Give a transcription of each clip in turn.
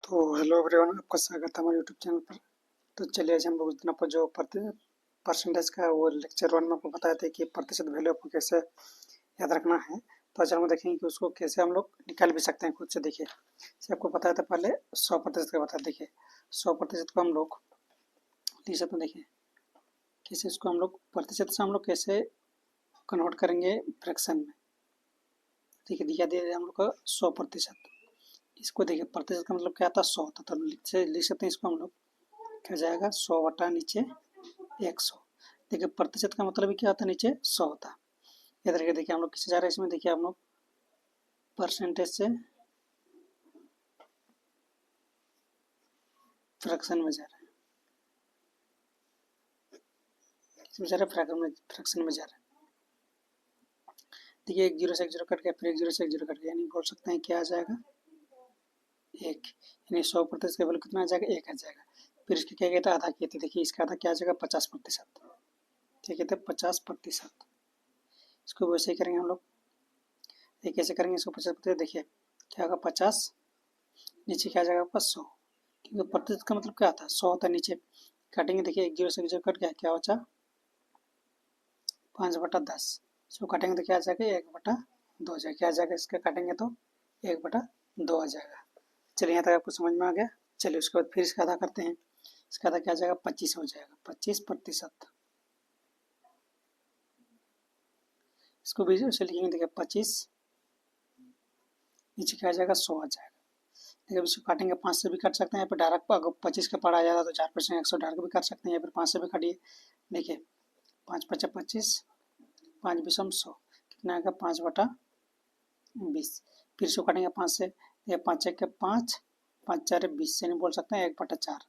तो hello everyone, आपका स्वागत है हमारे यूट्यूब चैनल पर। तो चलिए आज हम लोग उस दिन आपको जो परसेंटेज का वो लेक्चर 1 में आपको बताए थे कि प्रतिशत वैल्यू आपको कैसे याद रखना है। तो आज हम देखेंगे कि उसको कैसे हम लोग निकाल भी सकते हैं खुद से। देखिए जैसे आपको बताया था पहले 100% का बताया। देखिए 100% को हम लोग लिख सकते हैं। देखिए कैसे इसको हम लोग प्रतिशत से हम लोग कैसे कन्वर्ट करेंगे फ्रैक्शन में। देखिए दिया दिया हम लोग का 100%। इसको देखिए प्रतिशत का मतलब क्या आता है 100 होता है। तो लिख सकते हैं इसको हम लोग क्या जाएगा 100 बटा नीचे 100। देखिए प्रतिशत का मतलब भी क्या होता है नीचे 100 होता है। इधर के देखिए हम लोग किससे जा रहे हैं इसमें। देखिए हम लोग परसेंटेज से फ्रैक्शन में जा रहे हैं। इसमें जा रहे हैं फ्रैक्शन में जा रहे हैं। देखिए एक जीरो से एक जीरो कट गया, फिर एक जीरो से एक जीरो कट गया, यानी बोल सकते हैं क्या आ जाएगा एक। यानी 100% का वैल्यू कितना आ जाएगा एक आ जाएगा। फिर इसके क्या कहते हैं आधा कहते हैं। देखिए इसका आधा क्या आ जाएगा 50%। क्या कहते हैं 50%। इसको वैसे ही करेंगे हम लोग। ये कैसे करेंगे इसको 50%। देखिए क्या होगा 50 नीचे क्या आ जाएगा आपका 100, क्योंकि प्रतिशत का मतलब क्या था 100 होता है। नीचे काटेंगे देखिए एक जीरो से एक जीरो कट गया, क्या बचा 5/10। इसको काटेंगे तो क्या आ जाएगा 1/2 आ जाएगा। क्या आ जाएगा इसका काटेंगे तो 1/2 आ जाएगा। चलिए यहाँ तक आपको समझ में आ गया। चलिए उसके बाद फिर इसका आधा करते हैं। इसका आधा क्या आ जाएगा 25 हो जाएगा 25%। इसको भी उसे लिखेंगे देखिए 25 नीचे क्या आ जाएगा 100 आ जाएगा। देखिए इसको काटेंगे 5 से भी काट सकते हैं, यहाँ पर डायरेक्ट अगर 25 का पड़ा जाता तो 4% 100 डायरेक्ट भी काट सकते हैं, या फिर 5 से भी काटिए। देखिए 5×5 = 25, 5×20 = 100, कितना आएगा 5/20। फिर इसको काटेंगे 5 से, या 5×1 = 5, 5×4 = 20, यानी बोल सकते हैं 1/4।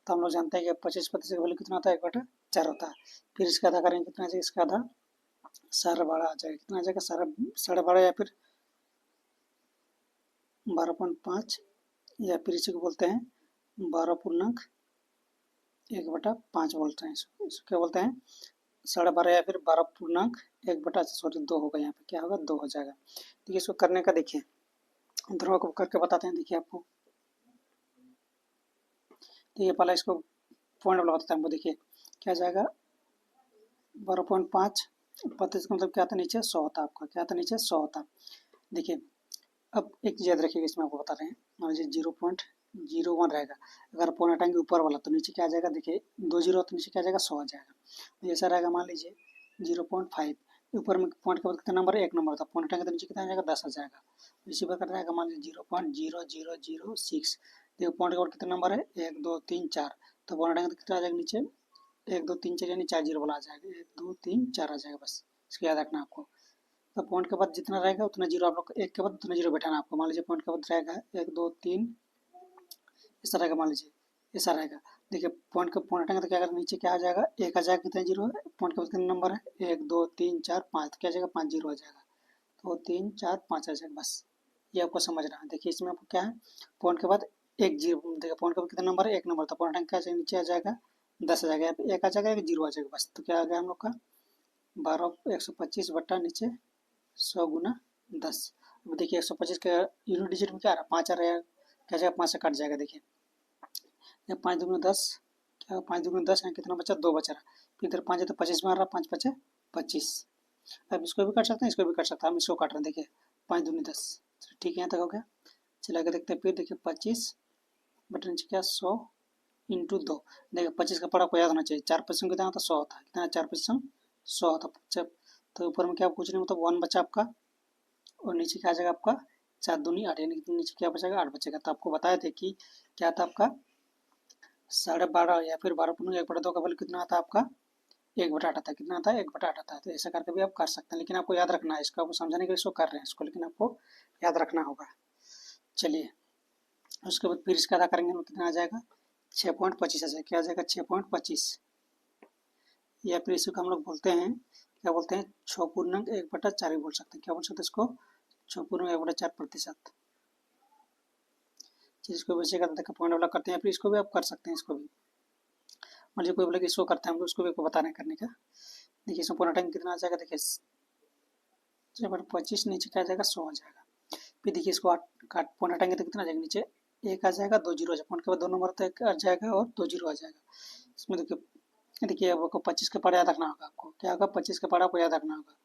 तो हम लोग जानते हैं कि 25% का वैल्यू कितना होता है 1/4 होता है। फिर इसका आधा करेंगे कितना आ जाएगा, इसका आधा 12.5 आ जाएगा। कितना आ जाएगा 12.5 या फिर 12.5, या फिर इसी को बोलते हैं 12.1/5 बोलते हैं। इसको क्या बोलते हैं 12.5 या फिर 12.1 सॉरी 2 होगा। यहाँ पे क्या होगा 2 हो जाएगा। देखिए इसको करने का देखिए दोनों को करके बताते हैं। देखिए आपको देखिए पहले इसको पॉइंट वाला बताता है हमको। देखिए क्या जाएगा 12.5 प्रतिशत का मतलब क्या था नीचे 100 होता है आपका। क्या था नीचे 100 होता। देखिए अब एक चीज़ याद रखिएगा, इसमें आपको बता रहे हैं। मान लीजिए 0.01 रहेगा, अगर पॉइंट हटाएंगे ऊपर वाला तो नीचे क्या आ जाएगा। देखिए 2 जीरो तो नीचे क्या आ जाएगा 100 आ जाएगा। तो ऐसा रहेगा मान लीजिए 0.5, ऊपर में पॉइंट के बाद कितना नंबर है 1 नंबर था, पॉइंट हटाएंगे तो नीचे कितना आ जाएगा 10 आ जाएगा। इसी प्रकार रहेगा मान लीजिए 0.0006, देखो पॉइंट के बाद कितना नंबर है 1 2 3 4, तो पॉइंट हटाएंगे तो कितना आ जाएगा नीचे 1 2 3 4, यानी 4 जीरो वाला आ जाएगा। 1 2 3 4 आ जाएगा। बस इसको याद रखना आपको। तो पॉइंट के बाद जितना रहेगा उतना जीरो आप लोग एक के बाद उतना जीरो बैठाना आपको। मान लीजिए पॉइंट के बाद रहेगा 1 2 3, ऐसा रहेगा मान लीजिए ऐसा रहेगा। देखिए पॉइंट हटाएंगे तो क्या करेंगे नीचे क्या आ जाएगा एक आ जाएगा। कितना जीरो है पॉइंट के बाद कितना नंबर है 1 2 3 4 5, तो क्या आ जाएगा 5 जीरो आ जाएगा। तो 3 4 5 आ जाएगा। बस ये आपको समझना है। देखिए इसमें आपको क्या है पॉइंट के बाद एक जीरो, देखिए पॉइंट के बाद कितना नंबर है 1 नंबर था, पॉइंट हटाएंगे क्या आ जाएगा नीचे आ जाएगा 10 आ जाएगा, एक आ जाएगा एक जीरो आ जाएगा। बस तो क्या आ गया हम लोग का 125 नीचे 100 × 10। अब देखिए 125 का यूनिट डिजिट में क्या आ रहा है 5 आ रहा है, क्या जाएगा 5 से कट जाएगा। देखिए या 5 दूनी 10, क्या 5 दूनी 10 है, कितना बचा 2 बचा रहा। फिर इधर 5 है तो 25 में आ रहा, 5 5 25। अब इसको भी काट सकते हैं इसको भी काट सकते हैं, हम इसको काट रहे हैं। देखिए 5 दूनी 10, ठीक है यहाँ तक हो गया। चलिए आगे देखते हैं। फिर देखिए 25 बटे नीचे क्या 100 × 2। देखिए 25 का पड़ा को याद होना चाहिए, 4% कितना होता है 100 होता है, कितना 4% 100 होता। तो ऊपर में क्या कुछ नहीं मतलब 1 बचा आपका, और नीचे क्या आ जाएगा आपका 4 दूनी 8, यानी कि नीचे क्या बचेगा 8 बचेगा। तो आपको बताए थे कि क्या था आपका 12.5 या फिर 12.1/2 का वैल्यू कितना आता है आपका 1/8 आता है। कितना आता है 1/8 आता है। तो ऐसा करके भी आप कर सकते हैं, लेकिन आपको याद रखना है। इसको आपको समझाने के लिए इसको कर रहे हैं इसको, लेकिन आपको याद रखना होगा। चलिए उसके बाद फिर इसका अदा करेंगे तो कितना आ जाएगा 6.25 आ जाएगा। क्या आ जाएगा 6.25, या फिर इसको हम लोग बोलते हैं क्या बोलते हैं 6.1/4 भी बोल सकते हैं। क्या बोल सकते हैं इसको 6.1/4%। इसको वैसे करते हैं पॉइंट वाला करते हैं, फिर इसको भी आप कर सकते हैं। इसको भी मान लीजिए कोई बोले कि इसको करते हैं हम लोग, उसको भी आपको बता रहे हैं करने का। देखिए इसमें पॉइंट टाइम कितना आ जाएगा, देखिए 6/25 नीचे क्या आ जाएगा 100 आ जाएगा। फिर देखिए इसको पॉइंट हटाएंगे तो कितना आ जाएगा नीचे एक आ जाएगा, दो जीरो आ जाएगा, पॉइंट के बाद दो नंबर तक आ जाएगा और दो जीरो आ जाएगा। इसमें देखिए अब आपको 25 का पढ़ा याद रखना होगा, आपको क्या होगा 25 का पढ़ा आपको याद रखना होगा।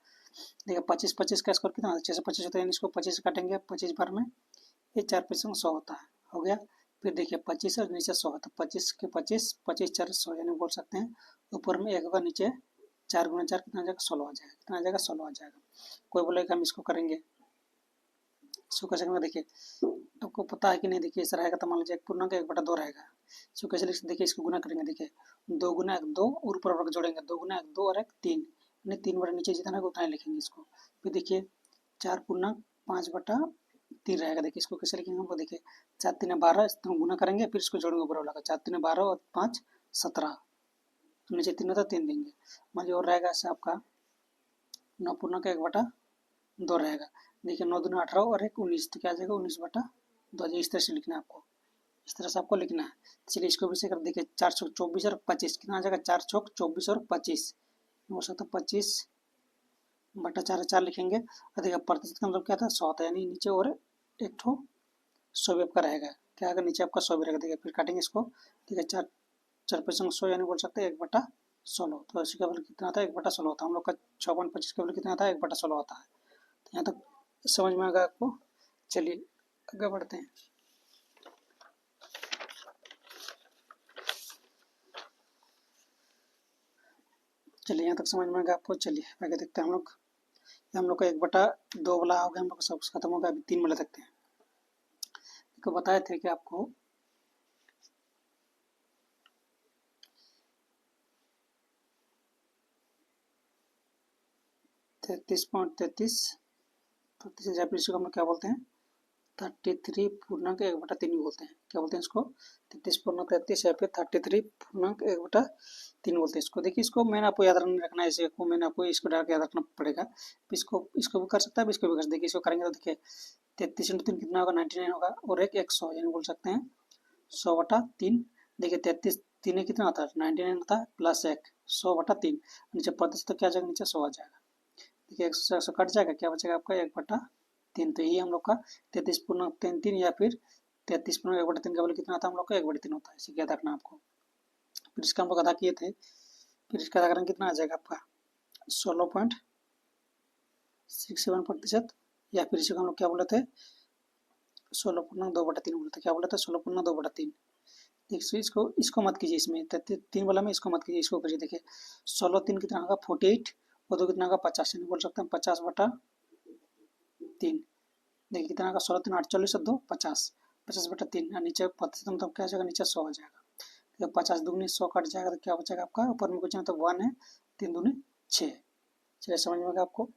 देखिए 25 25 का स्कोर कितना होता है, 625 होता है, यानी इसको 25 काटेंगे 25 बार में, ये 4 100 होता है, हो गया। फिर देखिए 25 और नीचे 100 होता है, 25 के 25, 25 4 100, यानी बोल सकते हैं ऊपर में एक होगा, नीचे 4 गुना 4 कितना आ जाएगा 16 आ जाएगा, कितना आ जाएगा 16 आ जाएगा। कोई बोलेगा हम इसको करेंगे, इसको कैसे करेंगे देखिए, आपको पता है कि नहीं, देखिए ऐसा रहेगा तो मान लीजिए एक पूर्णांक 1/2 रहेगा, इसको कैसे लिख, देखिए इसको गुना करेंगे, देखिए 2 गुना 1 2 और ऊपर वर्ग जोड़ेंगे, 2 गुना 1 2 और 1 3, यानी 3 बटा नीचे जितना है उतना ही लिखेंगे इसको। फिर देखिए 4 पूर्णांक 5/3 रहेगा, देखिए इसको कैसे लिखेंगे हमको, देखिए 4 3 12, इसको गुना करेंगे फिर इसको जोड़ेंगे ऊपर वाला, 4 3 12 और 5 17, नीचे 3 होता 3 देंगे, मान लीजिए और रहेगा ऐसे आपका 9 पूर्णांक 1/2 रहेगा। देखिए 9 दूनी 18 और 1 19, तो क्या आ जाएगा 19/2, इस तरह से लिखना है आपको, इस तरह से आपको लिखना है। चलिए इसको भी से कर, देखिए 4 चौक 24 और 25 कितना आ जाएगा, 4 चौक 24 और 25, हो सकता है 25/4 4 लिखेंगे। और देखिए प्रतिशत का मतलब क्या था 100 था, यानी नीचे और एक ठो 100 भी आपका रहेगा, क्या आएगा नीचे आपका 100 भी रहेगा। देखिए फिर काटेंगे इसको, ठीक है 4 4 5 100, यानी बोल सकते हैं 1/16, तो इसी का वैल्यू कितना आता है 1/16 होता है, हम लोग का 6.25 का वैल्यू कितना आता है 1/16 आता है। तो यहाँ तक समझ में आ गया आपको। चलिए आगे बढ़ते हैं। चलिए यहाँ तक समझ में आ गया आपको। चलिए आगे देखते हैं हम लोग, हम लोग का 1/2 वाला हो गया, हम लोग का सब खत्म हो गया, अभी 3 वाला देखते हैं। तो बताए थे कि आपको 33.33 प्रतिशत, या फिर इसको हम लोग क्या बोलते हैं 33.1/3 भी बोलते हैं, क्या बोलते हैं इसको 33.33 या फिर 33.1/3 बोलते हैं इसको। देखिए इसको मैंने आपको याद नहीं रखना है, ऐसे को मैंने आपको इसको डाल के याद रखना पड़ेगा। इसको भी कर सकता है, इसको भी कर सकते, देखिए इसको करेंगे तो देखिए 33 × 3 कितना होगा 99 होगा, और एक 100, यानी बोल सकते हैं 100/3। देखिए 33 3 कितना होता है 99 होता है, प्लस 1 100/3, नीचे प्रतिशत तो क्या आ जाएगा नीचे 100 आ जाएगा। देखिए 100 कट जाएगा, क्या बचेगा आपका 1/3। तो यही हम लोग का 33.33 या फिर 33.1/3 का वैल्यू कितना आता है हम लोग का 1/3 होता है, इसे याद रखना आपको। फिर इसका हम लोग अदा किए थे, फिर इसका अदा करेंगे कितना आ जाएगा आपका 16.67%, या फिर इसी को हम लोग क्या बोले थे 16.2/3 बोले थे, क्या बोले थे 16.2/3। देखिए इसको मत कीजिए, इसमें 3 वाला में इसको मत कीजिए, इसको करिए। देखिए 16 3 कितना होगा 48 और 2 कितना होगा 50, यानी बोल सकते हैं 50/3। देखिए कितना होगा 16 3 48 और 2 50, 50/3, और नीचे प्रतिशत मतलब क्या आ जाएगा नीचे 100 आ जाएगा। तो 50 दूनी 100 कट जाएगा, तो क्या बचेगा आपका ऊपर में कुछ ना तो 1 है, 3 दूनी 6। चलिए समझ में आ गया आपको,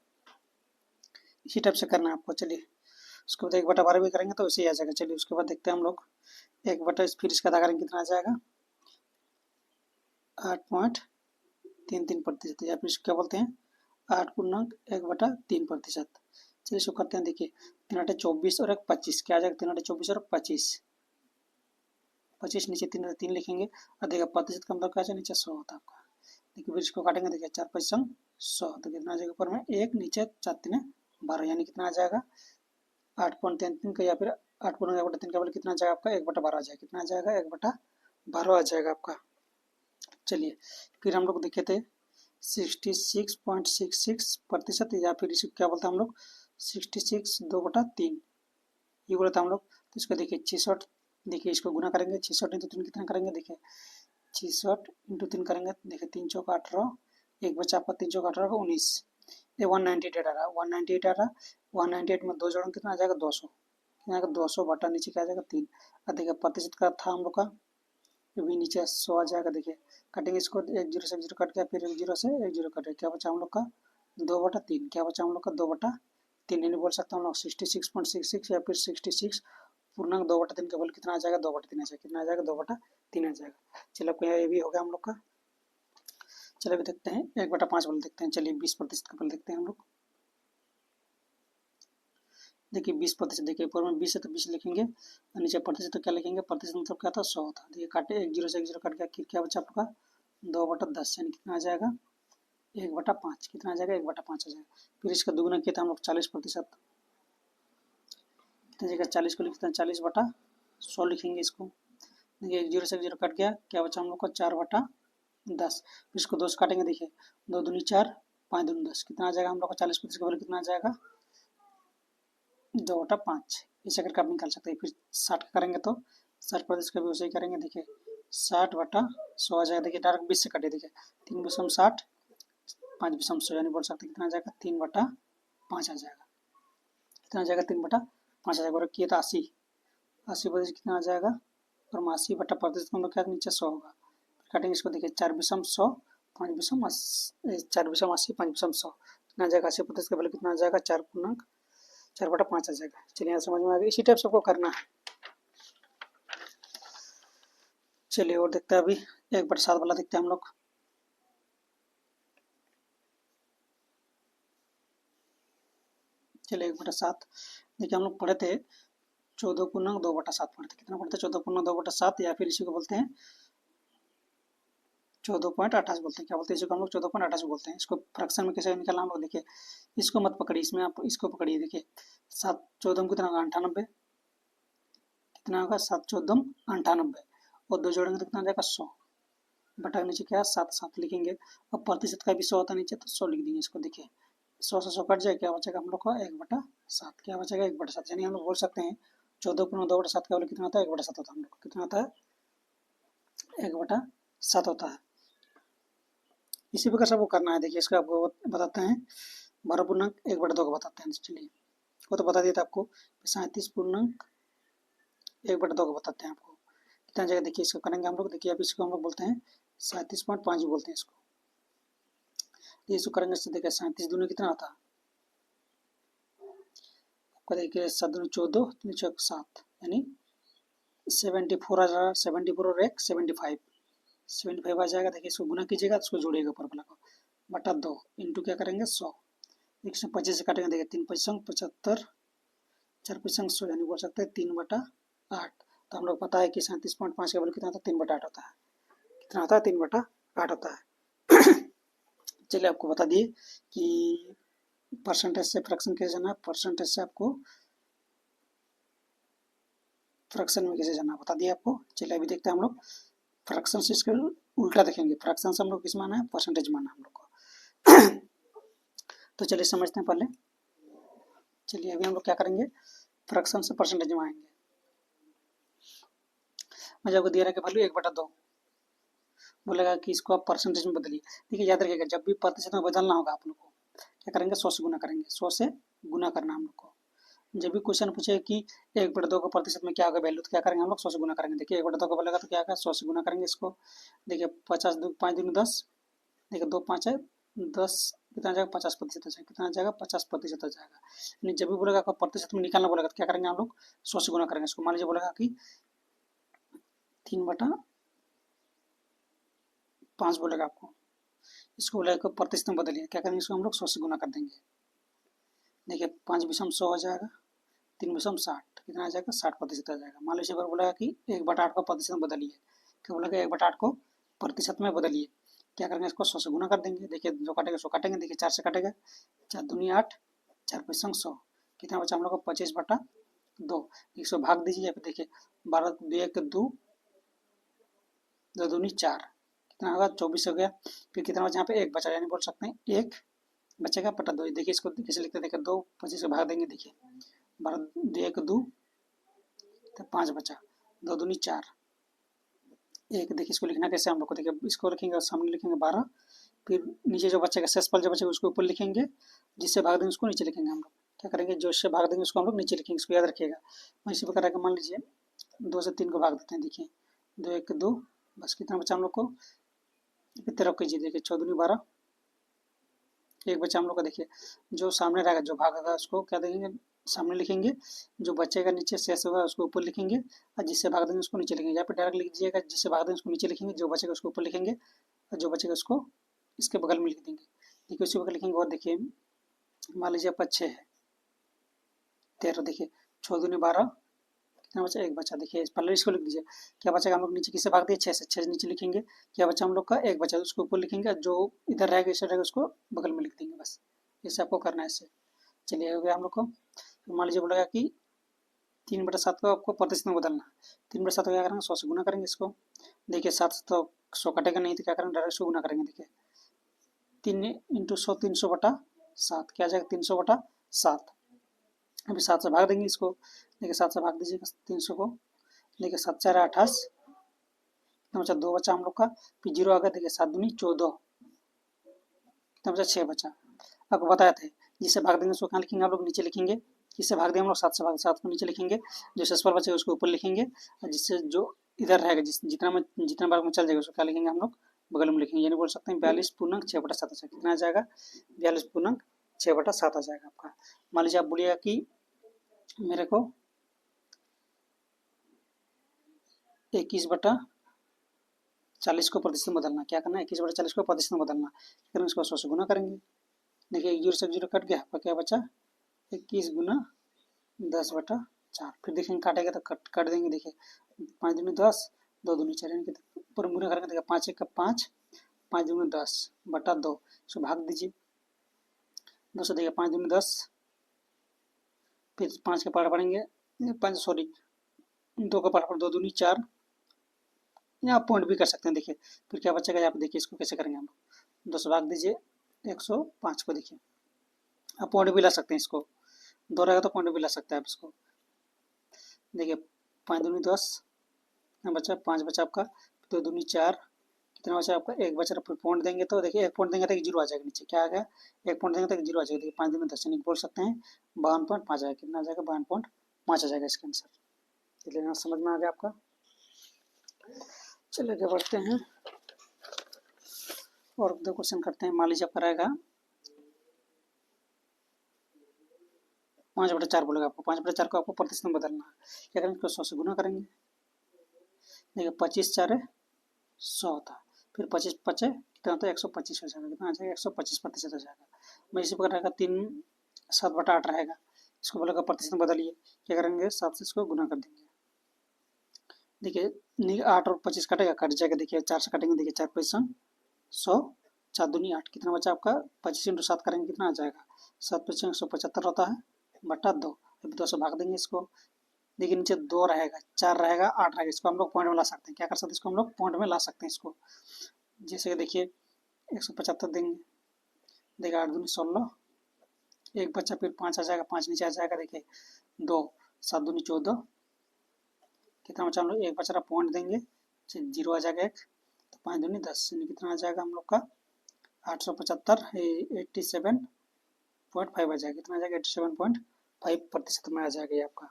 इसी टाइप से करना है आपको। चलिए उसके बाद 1/12 भी करेंगे तो इसे आ जाएगा। चलिए उसके बाद देखते हैं हम लोग 1/, फिर इसका अदा करेंगे कितना आ जाएगा 8.33%, या फिर क्या बोलते हैं 8.1/3%। चलिए इसको करते हैं, देखिए 3 8 24 और 1 25, क्या आ जाएगा 3 8 24 और 25, 25 नीचे 3 3 लिखेंगे, और देखिए प्रतिशत का मतलब क्या है नीचे 100 होता है आपका। देखिए फिर इसको काटेंगे, देखिए 4 5 100, तो कितना आ जाएगा ऊपर में 1 नीचे 4 3 12, यानी कितना आ जाएगा 8.33 का, या फिर 8.1/3 का वैल्यू कितना आ जाएगा आपका 1/12 आ जाएगा, कितना आ जाएगा 1/12 आ जाएगा आपका। चलिए फिर हम लोग देखे थे 66.66%, या फिर इसे क्या बोलते हैं हम लोग 66 2/3, ये बोला था हम लोग। तो इसको देखिए 66, देखिए इसको गुना करेंगे 66 × 3 कितना करेंगे, देखिए 66 × 3 करेंगे, देखिए 3 चौक 18, एक बचा आपका 3 चौक 18 को 19, ये 198 आ रहा है, 198 आ रहा है, 198 में 2 जोड़ेंगे कितना आ जाएगा 200, कितना आएगा 200 बटा नीचे क्या आ जाएगा 3। और देखिए प्रतिशत का था हम लोग का, भी नीचे 100 आ जाएगा। देखिए कटेंगे इसको, 1 0 से 1 0 कट गया, फिर 1 0 से 1 0 कट गया, क्या बचा हम लोग का 2/3, क्या बचा हम लोग का 2/3, यानी बोल सकते हैं हम लोग 66.66 या फिर 66.2/3 का वैल्यू कितना आ जाएगा 2/3 आ जाएगा, कितना आ जाएगा 2/3 आ जाएगा। चलो आपको ये भी हो गया हम लोग का। चलो अभी देखते हैं 1/5 वाला देखते हैं। चलिए 20% का पहले देखते हैं हम लोग। देखिए 20%, देखिए ऊपर में 20 है तो 20 लिखेंगे, और नीचे प्रतिशत तो क्या लिखेंगे, प्रतिशत मतलब क्या था 100 था। देखिए काटे 1 0 से 1 0 कट गया, क्या बचा आपका 2/10, यानी कितना आ जाएगा 1/5, कितना आ जाएगा 1/5 आ जाएगा। फिर इसका दुगुना किया था हम लोग 40%, कितना जगह 40 को लिखते हैं 40/5, 100 लिखेंगे इसको। देखिए 0 से 0 कट गया, क्या बचा हम लोग को 4/10। इसको 2 से काटेंगे, देखिए 2 दूनी 4, 5 दूनी 10, कितना आ जाएगा हम लोग को 40% का वैल्यू कितना आ जाएगा 2/5। इसे करके आप निकाल सकते हैं। फिर 60 का करेंगे तो 60% का भी वैसे ही करेंगे, देखिए 60/100 आ जाएगा। देखिए डायरेक्ट 20 से कटे, देखिए 3 विषम 60, 5 विषम 100, यानी बोल सकते हैं कितना आ जाएगा 3/5 आ जाएगा। कितना आ जाएगा 3/5 आ जाएगा। और किया था 80% कितना आ जाएगा, और 80/प्रतिशत हम लोग क्या नीचे 100 होगा। काटेंगे इसको, देखिए 4 विषम 100, 5 विषम 4 विषम 80, 5 विषम 100, कितना आ जाएगा 80% का वैल्यू कितना आ जाएगा 4/5 आ जाएगा। चलिए यहाँ समझ में आ गया। इसी टाइप सबको करना है। चलिए और देखते हैं, अभी 1/7 वाला देखते हैं हम लोग। चलिए 1/7 देखिए हम लोग पढ़े थे 14×2/7 पढ़ते। कितना पढ़ते हैं 14×2/7, या फिर इसी को बोलते हैं 14.28 बोलते हैं। क्या बोलते हैं इसको हम लोग 14.28 बोलते हैं। इसको फ्रैक्शन में कैसे निकालना हम लोग, देखिए इसको मत पकड़िए, इसमें आप इसको पकड़िए। देखिए 7 14 कितना होगा 98, कितना होगा 7 14 98, और 2 जोड़ेंगे तो कितना आ जाएगा 100। बटा नीचे क्या 7 7 लिखेंगे, और प्रतिशत का भी 100 होता है नीचे, तो 100 लिख देंगे इसको। देखिए 100 से 100 कट जाए, क्या बचेगा हम लोग का 1/7। क्या बचेगा 1/7, यानी हम लोग बोल सकते हैं 14×2/7 का वैल्यू कितना होता है 1/7 होता है। हम लोग कितना होता है 1/7 होता है। इसी प्रकार सबको करना है। देखिए इसका आपको बताते हैं 12 पूर्णांक 1/2 का बताते हैं। चलिए वो तो बता दिया था आपको। 37 पूर्णांक 1/2 का बताते हैं आपको कितना जगह। देखिए इसको करेंगे हम लोग, देखिए अब इसको हम लोग बोलते हैं 37.5 बोलते हैं इसको। इसको करेंगे इससे, देखिए 37 दूनी कितना होता है आपको, देखिए 7 दूनी 14, 3 चौक 7, यानी 74 आ जाएगा। 74 और 1 75 आ जाएगा। देखिए इसको गुना कीजिएगा तो उसको जोड़िएगा ऊपर वाला को, बटा 2 इंटू क्या करेंगे 100। 125 से काटेंगे, देखिए 3 पचंग 75, 4 पचंग 100, यानी बोल सकते हैं 3/8। तो हम लोग पता है कि 37.5 का वैल्यू कितना होता है 3/8 होता है। कितना होता है 3/8 होता है। चलिए आपको बता दिए कि परसेंटेज से फ्रैक्शन कैसे जाना है, परसेंटेज से आपको फ्रैक्शन में कैसे जाना बता दिया आपको। चलिए अभी देखते हैं हम लोग फ्रैक्शन से इसके उल्टा देखेंगे। फ्रैक्शन से हम लोग किस माना है परसेंटेज माना हम लोग को। तो चलिए समझते हैं पहले। चलिए अभी हम लोग क्या करेंगे, फ्रैक्शन से परसेंटेज में आएंगे। मुझे आपको दिया रहा कि वैल्यू 1/2 बोलेगा कि इसको आप परसेंटेज में बदलिए। देखिए याद रखिएगा, जब भी प्रतिशत में बदलना होगा आप लोग को क्या करेंगे 100 से गुना करेंगे। 100 से गुना करना हम लोग को। जब भी क्वेश्चन पूछे कि 1/2 का प्रतिशत में क्या होगा वैल्यू, तो क्या करेंगे हम लोग 100 से गुना करेंगे। देखिए 1/2 का बोलेगा तो क्या होगा 100 से गुना करेंगे इसको। देखिए 50 5 दूनी 10, देखिए 2 5 है 10, कितना आ जाएगा 50% आ जाएगा। कितना आ जाएगा 50% आ जाएगा। यानी जब भी बोलेगा आपको प्रतिशत में निकालना बोलेगा तो क्या करेंगे हम लोग 100 से गुना करेंगे इसको। मान लीजिए बोलेगा कि 3/5 बोलेगा आपको, इसको बोलेगा प्रतिशत में बदलिए, क्या करेंगे इसको हम लोग 100 से गुना कर देंगे। देखिए 5 विषम 100 हो जाएगा, 3 विषम 60, कितना आ जाएगा 60% आ जाएगा। मान लीजिए बोलेगा कि 1/8 को प्रतिशत में बदलिए, क्या बोलेगा 1/8 को प्रतिशत में बदलिए, क्या करेंगे इसको 100 से गुना कर देंगे। देखिए जो काटेगा 100 काटेंगे, देखिए 4 से काटेगा, 4 दूनी 8, 4 पचंग 100, कितना बचा हम लोग को 25/2। 100 भाग दीजिए, फिर देखिए 12 1 2, 2 दूनी 4, कितना होगा 24 हो गया। फिर कितना बचा यहाँ पे 1 बचा, यानी बोल सकते हैं 1 बचेगा बटा 2। देखिए इसको कैसे लिखते हैं, देखिए 2 25 से भाग देंगे, देखिए 12 1 2 तो 5 बचा, 2 दूनी 4, 1। देखिए इसको लिखना कैसे हम लोग को, देखिए इसको लिखेंगे और सामने लिखेंगे 12, फिर नीचे जो बचेगा शेषफल जो बचेगा उसको ऊपर लिखेंगे, जिससे भाग देंगे उसको नीचे लिखेंगे। हम लोग क्या करेंगे जो इससे भाग देंगे उसको हम लोग नीचे लिखेंगे, इसको याद रखिएगा। मैं इसी प्रकार मान लीजिए 2 से 3 को भाग देते हैं, देखिए 2 1 2, बस कितना बचा हम लोग को 13 कीजिए, देखिए 14 दूनी 12, 1 बचा हम लोग का। देखिए जो सामने रहेगा जो भाग होगा उसको क्या देंगे सामने लिखेंगे, जो बचेगा नीचे शेष होगा उसको ऊपर लिखेंगे, और जिससे भाग देंगे उसको नीचे लिखेंगे। यहाँ पे डायरेक्ट लिख दीजिएगा, जिससे भाग देंगे उसको नीचे लिखेंगे, जो बचेगा उसको ऊपर लिखेंगे, और जो बचेगा उसको इसके बगल में लिख देंगे। देखिए उसी बगल लिखेंगे। और देखिए मान लीजिए आपका 6 है 13, देखिए 6 दूनी 12, कितना बचा 1 बचा। देखिए पहले इसको लिख दीजिए, क्या बचेगा हम लोग नीचे किससे भाग दिए 6 से, 6 नीचे लिखेंगे, क्या बचा हम लोग का 1 बचा, उसको ऊपर लिखेंगे, जो इधर रहेगा इसे रहेगा उसको बगल में लिख देंगे। बस इससे आपको करना है इससे। चलिए हो गया हम लोग को। मान लीजिए बोलेगा कि 3/7 को आपको प्रतिशत में बदलना। 3/7 को क्या करेंगे, 100 से गुना करेंगे इसको। देखिए 7 तो 100 कटेगा नहीं, तो क्या करेंगे, डायरेक्ट 100 गुना करेंगे। देखिए 3 × 100 300/7, क्या आ जाएगा, 300/7। अभी 7 से भाग देंगे इसको। देखिए 7 से भाग दीजिएगा 300 को। देखिए 7 4 28, कितना बचा, 2 बचा हम लोग का। फिर 0 आ गया। देखिए 7 दूनी 14, कितना बचा, 6 बचा। आपको बताए थे जिससे भाग देंगे उसको कहाँ लिखेंगे आप लोग, नीचे लिखेंगे। जिससे भाग देंगे हम लोग 7 से भाग, 7 को नीचे लिखेंगे। जो शेषफल बचेगा उसको ऊपर लिखेंगे। और जिससे जो इधर रहेगा, जितना बार में चल जाएगा उसको क्या लिखेंगे हम लोग, बगल में लिखेंगे। यानी बोल सकते हैं 42/6/7 आ जाएगा। कितना आ जाएगा, 42/6/7 आ जाएगा आपका। मान लीजिए आप बोलिएगा कि मेरे को 21/40 को प्रतिशत में बदलना। क्या करना है, 21/40 को प्रतिशत में बदलना। फिर इसको 100 से गुना करेंगे। देखिए 0 से 0 कट गया, आपका क्या बचा, 21 × 10/4। फिर देखेंगे काटेगा तो कट देंगे। देखिए 5 दूनी 10, 2 दूनी 4, यानी कि ऊपर गुना करेंगे। देखिए 5 1 5, 5 दूनी 10/2, इसको भाग दीजिए 2 से। देखिए 5 दूनी 10, फिर 5 के पार पड़ेंगे 2 का पार 2 दूनी 4, या आप पॉइंट भी कर सकते हैं। देखिए फिर क्या बचेगा, यहाँ पे देखिए इसको कैसे करेंगे हम, 2 से भाग दीजिए 105 को। देखिए आप पॉइंट भी ला सकते हैं इसको, 2 रहेगा तो पॉइंट भी ला सकते हैं आप इसको। देखिए 5 दूनी 10, बचा 5 बचा आपका, 2 दूनी 4, कितना बचा आपका, 1 बचा। फिर पॉइंट देंगे तो देखिए 1 पॉइंट देंगे तो 0 आ जाएगा नीचे। क्या आ गया, 1 पॉइंट देंगे तो 0 आ जाएगा। देखिए 5 दूनी 10, यानी बोल सकते हैं 52.5 आएगा। कितना आ जाएगा, 52.5 आ जाएगा इसका आंसर। चलिए यहाँ समझ में आ गया आपका। चलिए आगे बढ़ते हैं और 2 क्वेश्चन करते हैं। मान लीजिए आपका रहेगा 5/4 बोलेगा आपको। 5/4 को आपको प्रतिशत में बदलना है। क्या करेंगे, 100 से गुना करेंगे। देखिए 25 4 100 होता। फिर 25 5 कितना होता है, 125 हो जाएगा। कितना आ जाएगा, 125% हो जाएगा। मैं इसी प्रकार रहेगा 3 7/8 रहेगा। इसको बोलेगा प्रतिशत में बदलिए। क्या करेंगे, 7 से इसको गुना कर देंगे। देखिए 8 और 25 कटेगा, कट जाएगा। देखिए 4 से कटेंगे। देखिए 4 5 100, 4 दूनी 8, कितना बचा आपका, 25 × 7 करेंगे कितना आ जाएगा, 7 5 175 होता है बटा 2। अभी 2 से भाग देंगे इसको। देखिए नीचे 2 रहेगा, 4 रहेगा, 8 रहेगा। इसको हम लोग पॉइंट में ला सकते हैं। क्या कर सकते हैं, इसको हम लोग पॉइंट में ला सकते हैं इसको। जैसे कि देखिए 175 देंगे। देखिए 8 दूनी 16, 1 बच्चा, फिर 5 आ जाएगा, 5 नीचे आ जाएगा। देखिए 2 7 दूनी 14, कितना बचा, हम लोग 1 बचा पॉइंट देंगे, 0 आ जाएगा 1, तो 5 दूनी 10, यानी कितना आ जाएगा हम लोग का 875 87.5 आ जाएगा। कितना आ जाएगा, 87.5% में आ जाएगा ये आपका।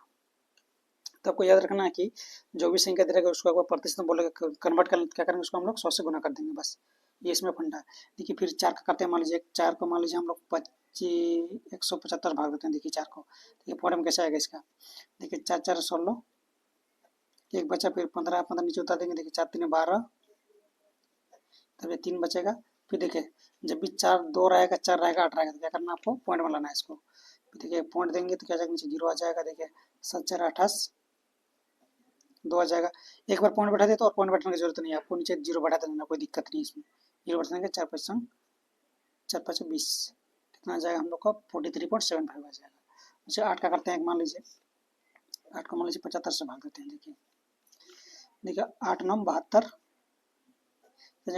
तो आपको याद रखना है कि जो भी संख्या दे रहेगा उसको आपको प्रतिशत में बोलेगा, कन्वर्ट कर क्या करेंगे, उसको हम लोग 100 से गुना कर देंगे, बस ये इसमें फंडा है। देखिए फिर 4 का करते हैं। मान लीजिए 4 को मान लीजिए हम लोग 175 भाग देते हैं। देखिए 4 को, देखिए पॉइंट में कैसे आएगा इसका। देखिए 4 4 16, 1 बचा, फिर 15 15 नीचे उतार देंगे। देखिए 4 3 12, तब ये 3 बचेगा। फिर देखिए जब भी 4 2 रहेगा, 4 रहेगा, 8 रहेगा, तो क्या करना है आपको, पॉइंट में लाना है इसको। देखिए पॉइंट देंगे तो क्या जाएगा, नीचे 0 आ जाएगा। देखिए 7 4 28, 2 आ जाएगा। एक बार पॉइंट बैठा दिया तो और पॉइंट बैठाने की जरूरत नहीं है आपको, नीचे 0 बैठा देना, कोई दिक्कत नहीं है इसमें। 0 बैठा देंगे, 4 5 20, कितना आ जाएगा हम लोग का 43.75 आ जाएगा। अच्छा 8 का करते हैं। मान लीजिए 8 को मान लीजिए 75 से भाग देते हैं। देखिए 8 9 72,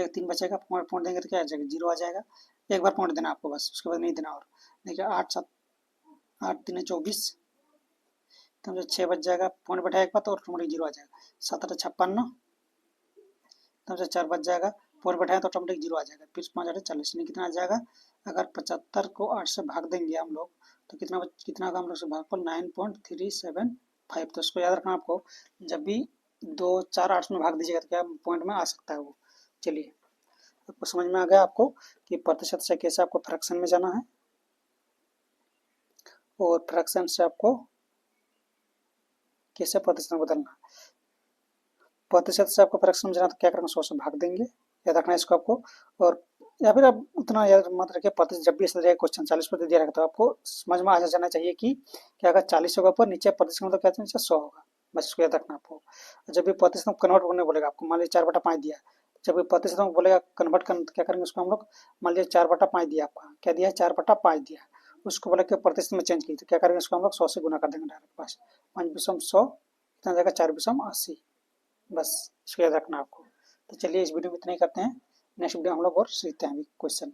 3 बचेगा, पॉइंट देंगे तो क्या आ जाएगा, 0 आ जाएगा। एक बार पॉइंट देना आपको बस, उसके बाद नहीं देना। और देखिए 8 7 8 3 24, तो 6 बच जाएगा। पॉइंट बैठा एक बार तो ऑटोमेटिक 0 आ जाएगा। 7 8 56, तो 4 बच जाएगा। पॉइंट बैठाए तो ऑटोमेटिक 0 आ जाएगा। फिर 5 8 40, नहीं कितना आ जाएगा, अगर 75 को 8 से भाग देंगे हम लोग तो कितना होगा हम लोग से भागफल 9.375। तो इसको याद रखना आपको, जब भी 2 4 8 में भाग दीजिएगा तो क्या पॉइंट में आ सकता है वो। चलिए आपको समझ में आ गया आपको कि प्रतिशत से कैसे आपको फ्रैक्शन में जाना है, और फ्रैक्शन से आपको कैसे प्रतिशत में बदलना है। प्रतिशत से आपको फ्रैक्शन में जाना तो क्या करना, 100 से भाग देंगे, याद रखना है इसको आपको। और या फिर आप उतना याद मत रखिए, प्रतिशत जब भी इस तरह क्वेश्चन 40% दिया रहेगा तो आपको समझ में आ जाना चाहिए कि क्या अगर 40 होगा ऊपर, नीचे प्रतिशत मतलब क्या नीचे 100 होगा, बस इसको याद रखना आपको। जब भी प्रतिशत में कन्वर्ट करने बोलेगा आपको, मान लीजिए 4/5 दिया, जब भी प्रतिशत में बोलेगा कन्वर्ट करना तो क्या करेंगे उसको हम लोग, मान लीजिए 4/5 दिया आपका, क्या दिया है 4/5 दिया, उसको बोला कि प्रतिशत में चेंज की, तो क्या करेंगे, इसको हम लोग 100 से गुना कर देंगे डायरेक्ट पास। 5 × 100 कितना जाएगा, 4 × 80। बस इसको याद रखना आपको। तो चलिए इस वीडियो में इतना ही करते हैं, नेक्स्ट वीडियो हम लोग और सीखते हैं अभी क्वेश्चन।